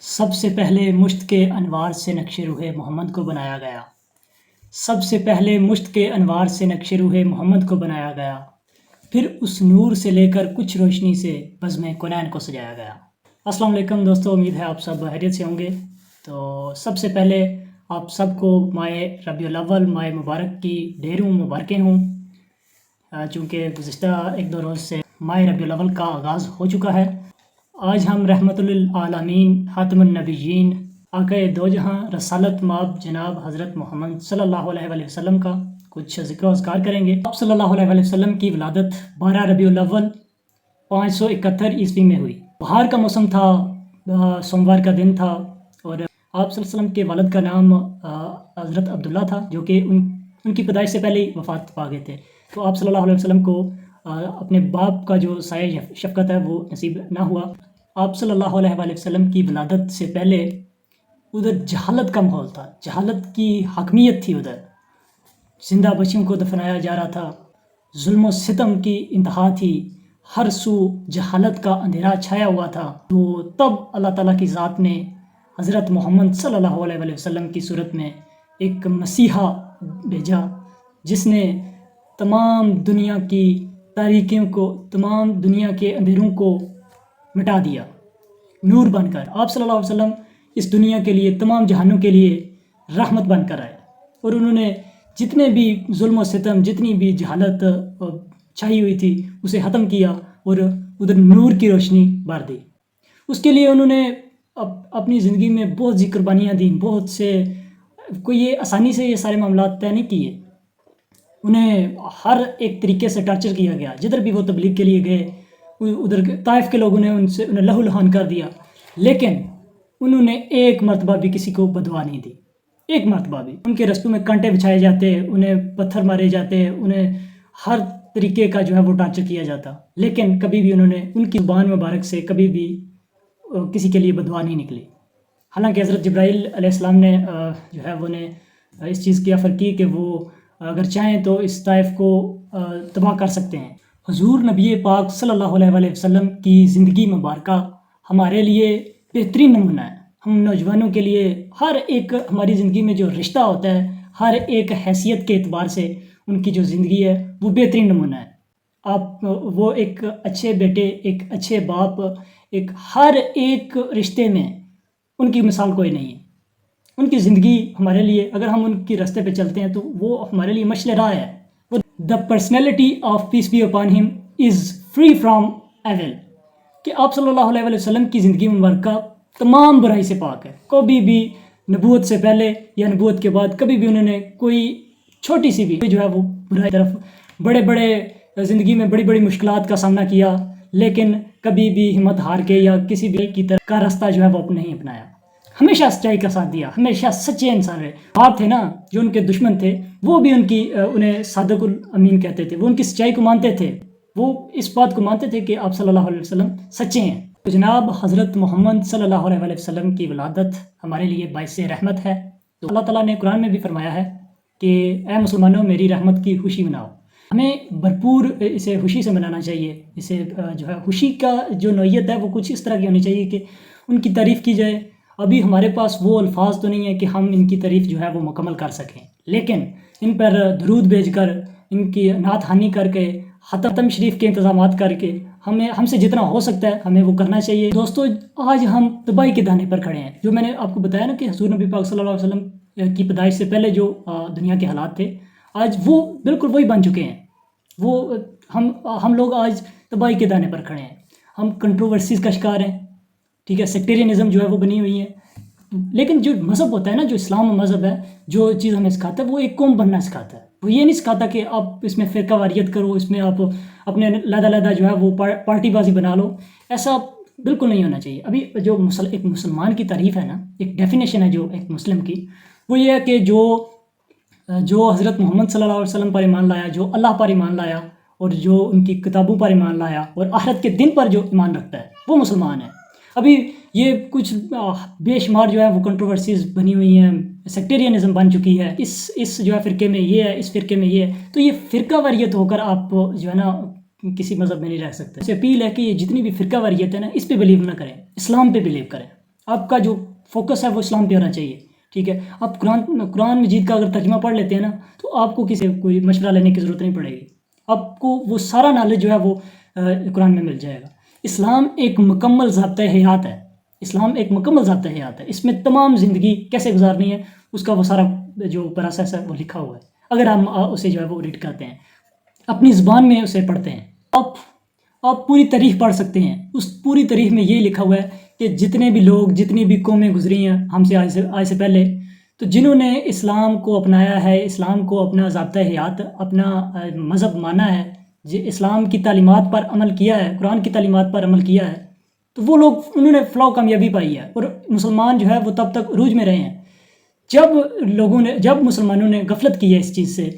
سب سے پہلے مشت کے انوار سے نقش روح محمد کو بنایا گیا۔ سب سے پہلے مشت کے انوار سے نقش روح محمد کو بنایا گیا، پھر اس نور سے لے کر کچھ روشنی سے بزم کونین کو سجایا گیا۔ السلام علیکم دوستو، امید ہے آپ سب خیریت سے ہوں گے۔ تو سب سے پہلے آپ سب کو ماہ ربیع الاول، ماہ مبارک کی ڈھیروں مبارکیں ہوں، چونکہ گزشتہ ایک دو روز سے ماہ ربیع الاول کا آغاز ہو چکا ہے۔ آج ہم رحمت للعالمین، خاتم النبیین، آقا دو جہاں، رسالت مآب جناب حضرت محمد صلی اللہ علیہ وآلہ وسلم کا کچھ ذکر و اذکار کریں گے۔ آپ صلی اللہ علیہ وآلہ وسلم کی ولادت 12 ربیع الاول 571 عیسوی میں ہوئی۔ بہار کا موسم تھا، سوموار کا دن تھا، اور آپ صلی اللہ علیہ وسلم کے والد کا نام حضرت عبداللہ تھا، جو کہ ان کی پیدائش سے پہلے ہی وفات پا گئے تھے۔ تو آپ صلی اللہ علیہ وسلم کو اپنے باپ کا جو سایہ شفقت ہے وہ نصیب نہ ہوا۔ آپ صلی اللہ علیہ وآلہ وسلم کی ولادت سے پہلے ادھر جہالت کا ماحول تھا، جہالت کی حاکمیت تھی، ادھر زندہ بچیوں کو دفنایا جا رہا تھا، ظلم و ستم کی انتہا تھی، ہر سو جہالت کا اندھیرا چھایا ہوا تھا۔ تو تب اللہ تعالیٰ کی ذات نے حضرت محمد صلی اللہ علیہ وآلہ وسلم کی صورت میں ایک مسیحا بھیجا، جس نے تمام دنیا کی تاریکیوں کو، تمام دنیا کے اندھیروں کو مٹا دیا، نور بن کر آپ صلی اللہ علیہ وسلم اس دنیا کے لیے، تمام جہانوں کے لیے رحمت بن کر آئے، اور انہوں نے جتنے بھی ظلم و ستم، جتنی بھی جہالت چھائی ہوئی تھی، اسے ختم کیا اور ادھر نور کی روشنی بھر دی۔ اس کے لیے انہوں نے اپنی زندگی میں بہت سی قربانیاں دیں، بہت سے، کوئی یہ آسانی سے یہ سارے معاملات طے نہیں کیے، انہیں ہر ایک طریقے سے ٹارچر کیا گیا۔ جدھر بھی وہ تبلیغ کے لیے گئے، ادھر طائف کے لوگوں نے انہیں لہو لہان کر دیا، لیکن انہوں نے ایک مرتبہ بھی کسی کو بددعا نہیں دی، ایک مرتبہ بھی۔ ان کے رستوں میں کانٹے بچھائے جاتے، انہیں پتھر مارے جاتے، انہیں ہر طریقے کا جو ہے وہ ٹارچر کیا جاتا، لیکن کبھی بھی انہوں نے، ان کی زبان مبارک سے کبھی بھی کسی کے لیے بددعا نہیں نکلی۔ حالانکہ حضرت جبرائیل علیہ السلام نے جو ہے وہ نے اس چیز کی آفر کی کہ وہ اگر چاہیں تو اس طائف کو تباہ کر سکتے ہیں۔ حضور نبی پاک صلی اللہ علیہ وآلہ وسلم کی زندگی مبارکہ ہمارے لیے بہترین نمونہ ہے۔ ہم نوجوانوں کے لیے ہر ایک، ہماری زندگی میں جو رشتہ ہوتا ہے، ہر ایک حیثیت کے اعتبار سے ان کی جو زندگی ہے وہ بہترین نمونہ ہے۔ آپ وہ ایک اچھے بیٹے، ایک اچھے باپ، ایک ہر ایک رشتے میں ان کی مثال کوئی نہیں ہے۔ ان کی زندگی ہمارے لیے، اگر ہم ان کی راستے پہ چلتے ہیں تو وہ ہمارے لیے مشعل راہ ہے۔ The personality of peace be upon him is free from evil، کہ آپ صلی اللہ علیہ وآلہ وسلم کی زندگی مبارکہ تمام برائی سے پاک ہے۔ کبھی بھی نبوت سے پہلے یا نبوت کے بعد کبھی بھی انہوں نے کوئی چھوٹی سی بھی جو ہے وہ برائی طرف، بڑے بڑے زندگی میں بڑی بڑی مشکلات کا سامنا کیا، لیکن کبھی بھی ہمت ہار کے یا کسی بھی کی طرف کا راستہ جو ہے وہ نہیں اپنایا، ہمیشہ سچائی کا ساتھ دیا، ہمیشہ سچے انسان رہے۔ آپ تھے نا، جو ان کے دشمن تھے وہ بھی انہیں صادق الامین کہتے تھے، وہ ان کی سچائی کو مانتے تھے، وہ اس بات کو مانتے تھے کہ آپ صلی اللہ علیہ وسلم سچے ہیں۔ تو جناب حضرت محمد صلی اللہ علیہ وسلم کی ولادت ہمارے لیے باعث رحمت ہے۔ تو اللہ تعالیٰ نے قرآن میں بھی فرمایا ہے کہ اے مسلمانوں، میری رحمت کی خوشی مناؤ۔ ہمیں بھرپور اسے خوشی سے منانا چاہیے۔ اسے جو ہے خوشی کا جو نوعیت ہے وہ کچھ اس طرح کی ہونی چاہیے کہ ان کی تعریف کی جائے۔ ابھی ہمارے پاس وہ الفاظ تو نہیں ہیں کہ ہم ان کی تعریف جو ہے وہ مکمل کر سکیں، لیکن ان پر درود بھیج کر، ان کی نعت خوانی کر کے، ختم شریف کے انتظامات کر کے، ہم سے جتنا ہو سکتا ہے ہمیں وہ کرنا چاہیے۔ دوستو، آج ہم تباہی کے دانے پر کھڑے ہیں۔ جو میں نے آپ کو بتایا نا کہ حضور نبی پاک صلی اللہ علیہ وسلم کی پیدائش سے پہلے جو دنیا کے حالات تھے، آج وہ بالکل وہی بن چکے ہیں۔ وہ ہم لوگ آج تباہی کے دانے پر کھڑے ہیں، ہم کنٹروورسیز کا شکار ہیں، ٹھیک ہے، سیکٹیرینزم جو ہے وہ بنی ہوئی ہے۔ لیکن جو مذہب ہوتا ہے نا، جو اسلام مذہب ہے، جو چیز ہمیں سکھاتا ہے وہ ایک قوم بننا سکھاتا ہے۔ وہ یہ نہیں سکھاتا کہ آپ اس میں فرقہ واریت کرو، اس میں آپ اپنے علیحدہ جو ہے وہ پارٹی بازی بنا لو، ایسا بالکل نہیں ہونا چاہیے۔ ابھی جو ایک مسلمان کی تعریف ہے نا، ایک ڈیفینیشن ہے جو ایک مسلم کی، وہ یہ ہے کہ جو حضرت محمد صلی اللہ علیہ وسلم پر ایمان لایا، جو اللہ پر ایمان لایا، اور جو ان کی کتابوں پر ایمان لایا، اور آخرت کے دن پر جو ایمان رکھتا ہے، وہ مسلمان ہے۔ ابھی یہ کچھ بے شمار جو ہے وہ کنٹروورسیز بنی ہوئی ہیں، سیکٹیرینزم بن چکی ہے، اس جو ہے فرقے میں یہ ہے، اس فرقے میں یہ ہے، تو یہ فرقہ واریت ہو کر آپ جو ہے نا کسی مذہب میں نہیں رہ سکتے۔ اس سے اپیل ہے کہ یہ جتنی بھی فرقہ واریت ہے نا، اس پہ بلیو نہ کریں، اسلام پہ بلیو کریں۔ آپ کا جو فوکس ہے وہ اسلام پہ ہونا چاہیے، ٹھیک ہے. آپ قرآن مجید کا اگر ترجمہ پڑھ لیتے ہیں نا تو آپ کو کسی کوئی مشورہ لینے کی ضرورت نہیں پڑے گی. آپ کو وہ سارا نالج جو ہے وہ قرآن میں مل جائے گا. اسلام ایک مکمل ضابطۂ حیات ہے. اسلام ایک مکمل ضابطۂ حیات ہے. اس میں تمام زندگی کیسے گزارنی ہے اس کا وہ سارا جو پروسیس ہے وہ لکھا ہوا ہے. اگر ہم اسے جو ہے وہ ریڈ کرتے ہیں، اپنی زبان میں اسے پڑھتے ہیں، آپ پوری تاریخ پڑھ سکتے ہیں. اس پوری تاریخ میں یہ لکھا ہوا ہے کہ جتنے بھی لوگ، جتنی بھی قومیں گزری ہیں ہم سے آج سے پہلے، تو جنہوں نے اسلام کو اپنایا ہے، اسلام کو اپنا ضابطۂ حیات، اپنا مذہب مانا ہے، اسلام کی تعلیمات پر عمل کیا ہے، قرآن کی تعلیمات پر عمل کیا ہے، تو وہ لوگ، انہوں نے فلاح کامیابی پائی ہے. اور مسلمان جو ہے وہ تب تک عروج میں رہے ہیں. جب مسلمانوں نے غفلت کی ہے اس چیز سے،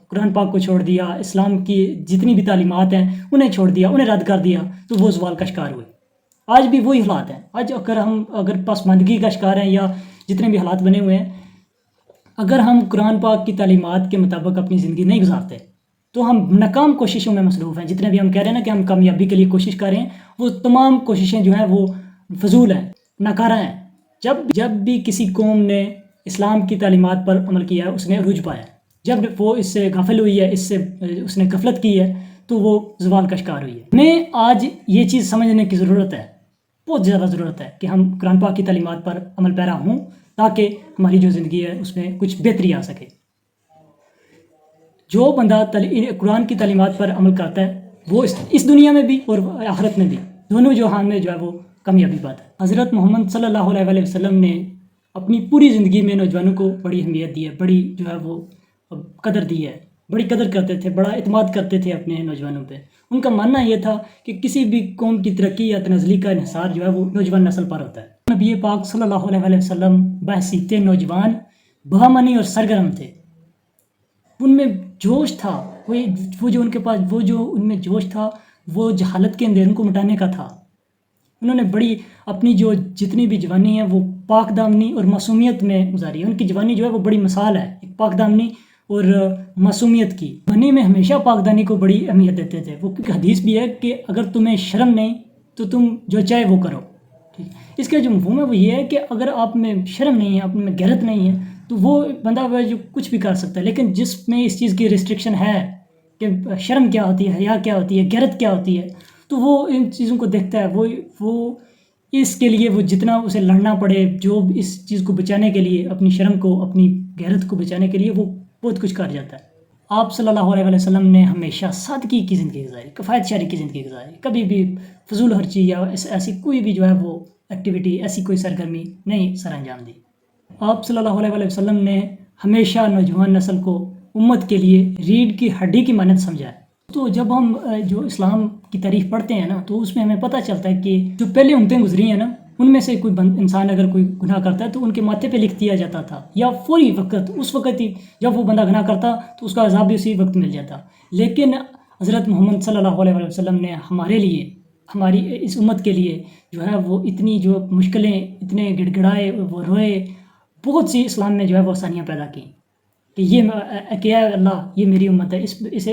قرآن پاک کو چھوڑ دیا، اسلام کی جتنی بھی تعلیمات ہیں انہیں چھوڑ دیا، انہیں رد کر دیا، تو وہ زوال کا شکار ہوئے. آج بھی وہی حالات ہیں. آج اگر پسماندگی کا شکار ہیں یا جتنے بھی حالات بنے ہوئے ہیں، اگر ہم قرآن پاک کی تعلیمات کے مطابق اپنی زندگی نہیں گزارتے تو ہم ناکام کوششوں میں مصروف ہیں. جتنے بھی ہم کہہ رہے ہیں نا کہ ہم کامیابی کے لیے کوشش کر رہے ہیں، وہ تمام کوششیں جو ہیں وہ فضول ہیں، ناکارہ ہیں. جب بھی کسی قوم نے اسلام کی تعلیمات پر عمل کیا ہے اس نے عروج پایا ہے. جب وہ اس سے غافل ہوئی ہے، اس نے غفلت کی ہے، تو وہ زوال کا شکار ہوئی ہے. ہمیں آج یہ چیز سمجھنے کی ضرورت ہے، بہت زیادہ ضرورت ہے کہ ہم قرآن پاک کی تعلیمات پر عمل پیرا ہوں تاکہ ہماری جو زندگی ہے اس میں کچھ بہتری آ سکے. جو بندہ قرآن کی تعلیمات پر عمل کرتا ہے وہ اس دنیا میں بھی اور آخرت میں بھی، دونوں جہان میں جو ہے وہ کامیابی پاتا ہے. حضرت محمد صلی اللہ علیہ وسلم نے اپنی پوری زندگی میں نوجوانوں کو بڑی اہمیت دی ہے، بڑی جو ہے وہ قدر دی ہے، بڑی قدر کرتے تھے، بڑا اعتماد کرتے تھے اپنے نوجوانوں پہ. ان کا ماننا یہ تھا کہ کسی بھی قوم کی ترقی یا تنزلی کا انحصار جو ہے وہ نوجوان نسل پر ہوتا ہے. نبی پاک صلی اللہ علیہ وسلم بحیثیت نوجوان بہامنی اور سرگرم تھے. ان میں جوش تھا، وہ جو ان کے پاس ان میں جوش تھا وہ جہالت کے اندھیروں کو مٹانے کا تھا. انہوں نے بڑی اپنی جو جتنی بھی جوانی ہے وہ پاک دامنی اور معصومیت میں گزاری. ان کی جوانی جو ہے وہ بڑی مثال ہے ایک پاک دامنی اور معصومیت کی. جوانی میں ہمیشہ پاک دامنی کو بڑی اہمیت دیتے تھے. وہ کیونکہ حدیث بھی ہے کہ اگر تمہیں شرم نہیں تو تم جو چاہے وہ کرو. اس کا جو مفہوم ہے وہ یہ ہے کہ اگر آپ میں شرم نہیں ہے، آپ میں غیرت نہیں ہے، تو وہ بندہ جو کچھ بھی کر سکتا ہے. لیکن جس میں اس چیز کی ریسٹرکشن ہے کہ شرم کیا ہوتی ہے، حیا کیا ہوتی ہے، غیرت کیا ہوتی ہے، تو وہ ان چیزوں کو دیکھتا ہے. وہ اس کے لیے وہ جتنا اسے لڑنا پڑے، جو اس چیز کو بچانے کے لیے، اپنی شرم کو، اپنی غیرت کو بچانے کے لیے وہ بہت کچھ کر جاتا ہے. آپ صلی اللہ علیہ وسلم نے ہمیشہ سادگی کی زندگی گزاری، کفایت شعری کی زندگی گزاری. کبھی بھی فضول خرچی یا ایسی کوئی بھی جو ہے وہ ایکٹیویٹی، ایسی کوئی سرگرمی نہیں سر انجام دی. آپ صلی اللہ علیہ وسلم نے ہمیشہ نوجوان نسل کو امت کے لیے ریڑھ کی ہڈی کی مانند سمجھا ہے. تو جب ہم جو اسلام کی تاریخ پڑھتے ہیں نا تو اس میں ہمیں پتہ چلتا ہے کہ جو پہلے امتیں گزری ہیں نا ان میں سے کوئی انسان اگر کوئی گناہ کرتا ہے تو ان کے ماتھے پہ لکھ دیا جاتا تھا، یا فوری وقت اس وقت ہی جب وہ بندہ گناہ کرتا تو اس کا عذاب بھی اسی وقت مل جاتا. لیکن حضرت محمد صلی اللہ علیہ وسلم نے ہمارے لیے، ہماری اس امت کے لیے جو ہے وہ اتنی جو مشکلیں، اتنے گڑگڑائے، وہ روئے، بہت سی اسلام میں جو ہے وہ آسانیاں پیدا کی کہ یہ کیا ہے اللہ، یہ میری امت ہے،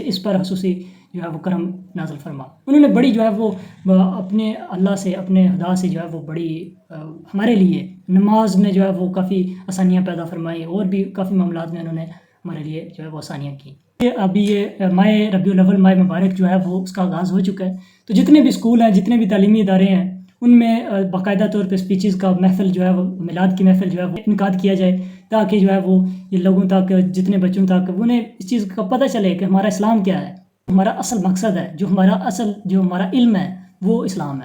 اس پر خصوصی جو ہے وہ کرم نازل فرما. انہوں نے بڑی جو ہے وہ اپنے اللہ سے، اپنے خدا سے جو ہے وہ بڑی ہمارے لیے نماز میں جو ہے وہ کافی آسانیاں پیدا فرمائی، اور بھی کافی معاملات میں انہوں نے ہمارے لیے جو ہے وہ آسانیاں کی. ابھی یہ ماہ ربیع الاول، ماہ مبارک جو ہے وہ اس کا آغاز ہو چکا ہے. تو جتنے بھی اسکول ہیں، جتنے بھی تعلیمی ادارے ہیں، ان میں باقاعدہ طور پہ اسپیچز کا محفل جو ہے وہ، میلاد کی محفل جو ہے وہ انعقاد کیا جائے، تاکہ جو ہے وہ یہ لوگوں تک، جتنے بچوں تک انہیں اس چیز کا پتہ چلے کہ ہمارا اسلام کیا ہے، ہمارا اصل مقصد ہے، جو ہمارا علم ہے وہ اسلام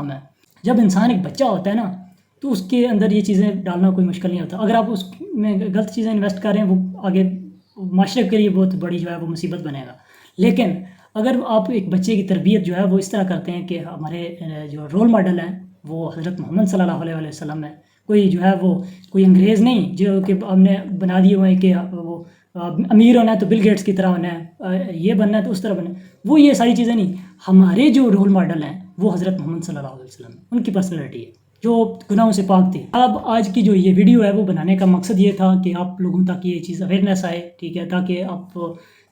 ہے. جب انسان ایک بچہ ہوتا ہے نا تو اس کے اندر یہ چیزیں ڈالنا کوئی مشکل نہیں ہوتا. اگر آپ اس میں غلط چیزیں انویسٹ کر رہے ہیں، وہ آگے معاشرے کے لیے بہت بڑی جو ہے وہ مصیبت بنے گا. لیکن اگر آپ ایک بچے کی تربیت جو ہے وہ اس طرح کرتے ہیں کہ ہمارے جو رول ماڈل ہیں وہ حضرت محمد صلی اللہ علیہ وسلم ہے، کوئی جو ہے وہ کوئی انگریز نہیں جو کہ ہم نے بنا دیے ہوئے ہیں کہ وہ امیر ہونا ہے تو بل گیٹس کی طرح ہونا ہے، یہ بننا ہے تو اس طرح بننا ہے، وہ یہ ساری چیزیں نہیں. ہمارے جو رول ماڈل ہیں وہ حضرت محمد صلی اللہ علیہ وسلم، ان کی پرسنالٹی ہے جو گناہوں سے پاک تھی. اب آج کی جو یہ ویڈیو ہے وہ بنانے کا مقصد یہ تھا کہ آپ لوگوں تک یہ چیز اویئرنیس آئے، ٹھیک ہے،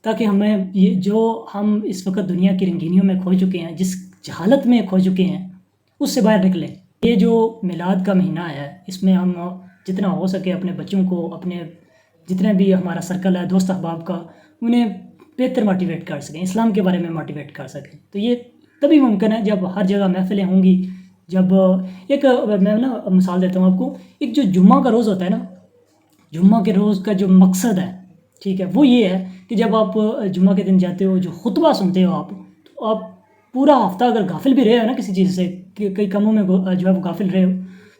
تاکہ ہمیں یہ جو ہم اس وقت دنیا کی رنگینیوں میں کھو چکے ہیں، جس جہالت میں کھو چکے ہیں، اس سے باہر نکلیں. یہ جو میلاد کا مہینہ ہے اس میں ہم جتنا ہو سکے اپنے بچوں کو، اپنے جتنے بھی ہمارا سرکل ہے دوست احباب کا، انہیں بہتر موٹیویٹ کر سکیں، اسلام کے بارے میں موٹیویٹ کر سکیں. تو یہ تبھی ممکن ہے جب ہر جگہ محفلیں ہوں گی. جب ایک میں نا مثال دیتا ہوں آپ کو، ایک جو جمعہ کا روز ہوتا ہے نا، جمعہ کے روز کا جو مقصد ہے، ٹھیک ہے، وہ یہ ہے کہ جب آپ جمعہ کے دن جاتے ہو، جو خطبہ سنتے ہو آپ، تو آپ پورا ہفتہ اگر غافل بھی رہے ہو نا کسی چیز سے، کہ کئی کاموں میں جو ہے وہ غافل رہے ہو،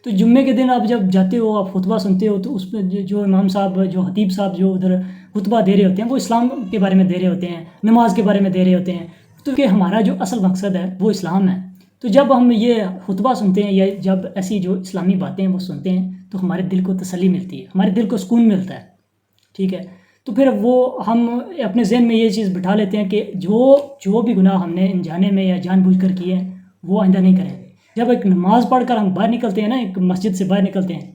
تو جمعے کے دن آپ جب جاتے ہو، آپ خطبہ سنتے ہو، تو اس میں جو امام صاحب، جو خطیب صاحب جو ادھر خطبہ دے رہے ہوتے ہیں، وہ اسلام کے بارے میں دے رہے ہوتے ہیں، نماز کے بارے میں دے رہے ہوتے ہیں. تو کہ ہمارا جو اصل مقصد ہے وہ اسلام ہے. تو جب ہم یہ خطبہ سنتے ہیں یا جب ایسی جو اسلامی باتیں ہیں وہ سنتے ہیں، تو ہمارے دل کو تسلی ملتی ہے، ہمارے دل کو سکون ملتا ہے، ٹھیک ہے. تو پھر وہ ہم اپنے ذہن میں یہ چیز بٹھا لیتے ہیں کہ جو بھی گناہ ہم نے انجانے میں یا جان بوجھ کر کیے ہیں وہ آئندہ نہیں کریں گے. جب ایک نماز پڑھ کر ہم باہر نکلتے ہیں نا، ایک مسجد سے باہر نکلتے ہیں،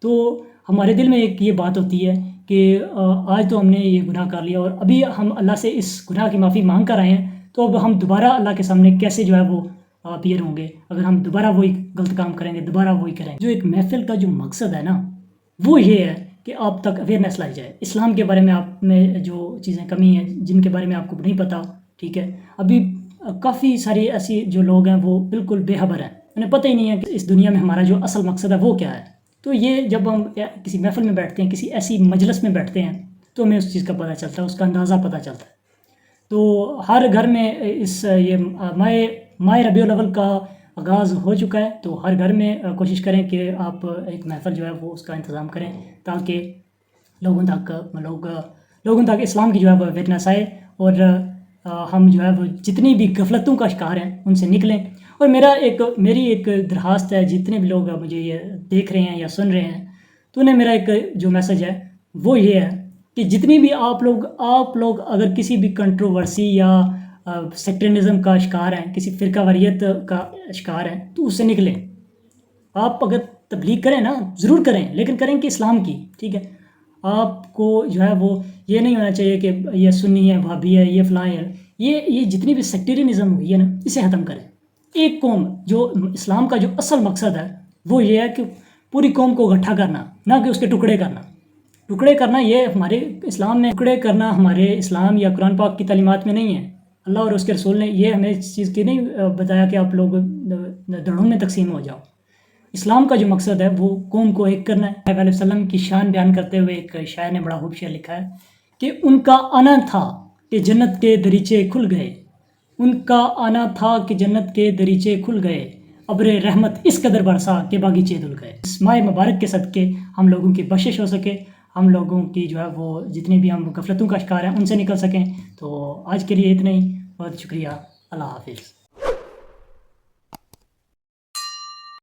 تو ہمارے دل میں ایک یہ بات ہوتی ہے کہ آج تو ہم نے یہ گناہ کر لیا، اور ابھی ہم اللہ سے اس گناہ کی معافی مانگ کر آئے ہیں، تو اب ہم دوبارہ اللہ کے سامنے کیسے جو ہے وہ اپیئر ہوں گے اگر ہم دوبارہ وہی غلط کام کریں گے، دوبارہ وہی کریں گے. جو ایک محفل کا جو مقصد ہے نا، وہ یہ ہے کہ آپ تک اویئرنیس لائی جائے اسلام کے بارے میں. آپ میں جو چیزیں کمی ہیں جن کے بارے میں آپ کو نہیں پتہ، ٹھیک ہے، ابھی کافی ساری ایسی جو لوگ ہیں وہ بالکل بے خبر ہیں، انہیں پتہ ہی نہیں ہے کہ اس دنیا میں ہمارا جو اصل مقصد ہے وہ کیا ہے. تو یہ جب ہم کسی محفل میں بیٹھتے ہیں، کسی ایسی مجلس میں بیٹھتے ہیں، تو ہمیں اس چیز کا پتہ چلتا ہے، اس کا اندازہ پتہ چلتا ہے. تو ہر گھر میں یہ ماہ ربیع الاول کا آغاز ہو چکا ہے، تو ہر گھر میں کوشش کریں کہ آپ ایک محفل جو ہے وہ اس کا انتظام کریں، تاکہ لوگوں تک اسلام کی جو ہے وہ اویئرنیس آئے، اور ہم جو ہے وہ جتنی بھی غفلتوں کا شکار ہیں ان سے نکلیں. اور میری ایک درخواست ہے، جتنے بھی لوگ مجھے یہ دیکھ رہے ہیں یا سن رہے ہیں، تو انہیں میرا ایک جو میسج ہے وہ یہ ہے کہ جتنی بھی آپ لوگ اگر کسی بھی کنٹروورسی یا سیکٹرنزم کا شکار ہیں، کسی فرقہ واریت کا شکار ہیں، تو اس سے نکلیں. آپ اگر تبلیغ کریں نا، ضرور کریں، لیکن کریں کہ اسلام کی، ٹھیک ہے. آپ کو جو ہے وہ یہ نہیں ہونا چاہیے کہ یہ سنی ہے، وہابی ہے، یہ فلاں ہے. یہ جتنی بھی سیکٹرینزم ہوئی ہے نا، اسے ختم کریں. ایک قوم، جو اسلام کا جو اصل مقصد ہے وہ یہ ہے کہ پوری قوم کو اکٹھا کرنا، نہ کہ اس کے ٹکڑے کرنا. یہ ہمارے اسلام میں ٹکڑے کرنا ہمارے اسلام یا قرآن پاک کی تعلیمات میں نہیں ہے. اللہ اور اس کے رسول نے یہ ہمیں اس چیز کی نہیں بتایا کہ آپ لوگ دھڑوں میں تقسیم ہو جاؤ. اسلام کا جو مقصد ہے وہ قوم کو ایک کرنا ہے. نبی علیہ وسلم کی شان بیان کرتے ہوئے ایک شاعر نے بڑا خوب شعر لکھا ہے کہ ان کا آنا تھا کہ جنت کے دریچے کھل گئے، ان کا آنا تھا کہ جنت کے دریچے کھل گئے، ابر رحمت اس قدر برسا کہ باغیچے دھل گئے. اس ماہ مبارک کے صدقے ہم لوگوں کی بخشش ہو سکے، ہم لوگوں کی جو ہے وہ جتنی بھی ہم غفلتوں کا شکار ہیں ان سے نکل سکیں. تو آج کے لیے اتنا ہی. بہت شکریہ. اللہ حافظ.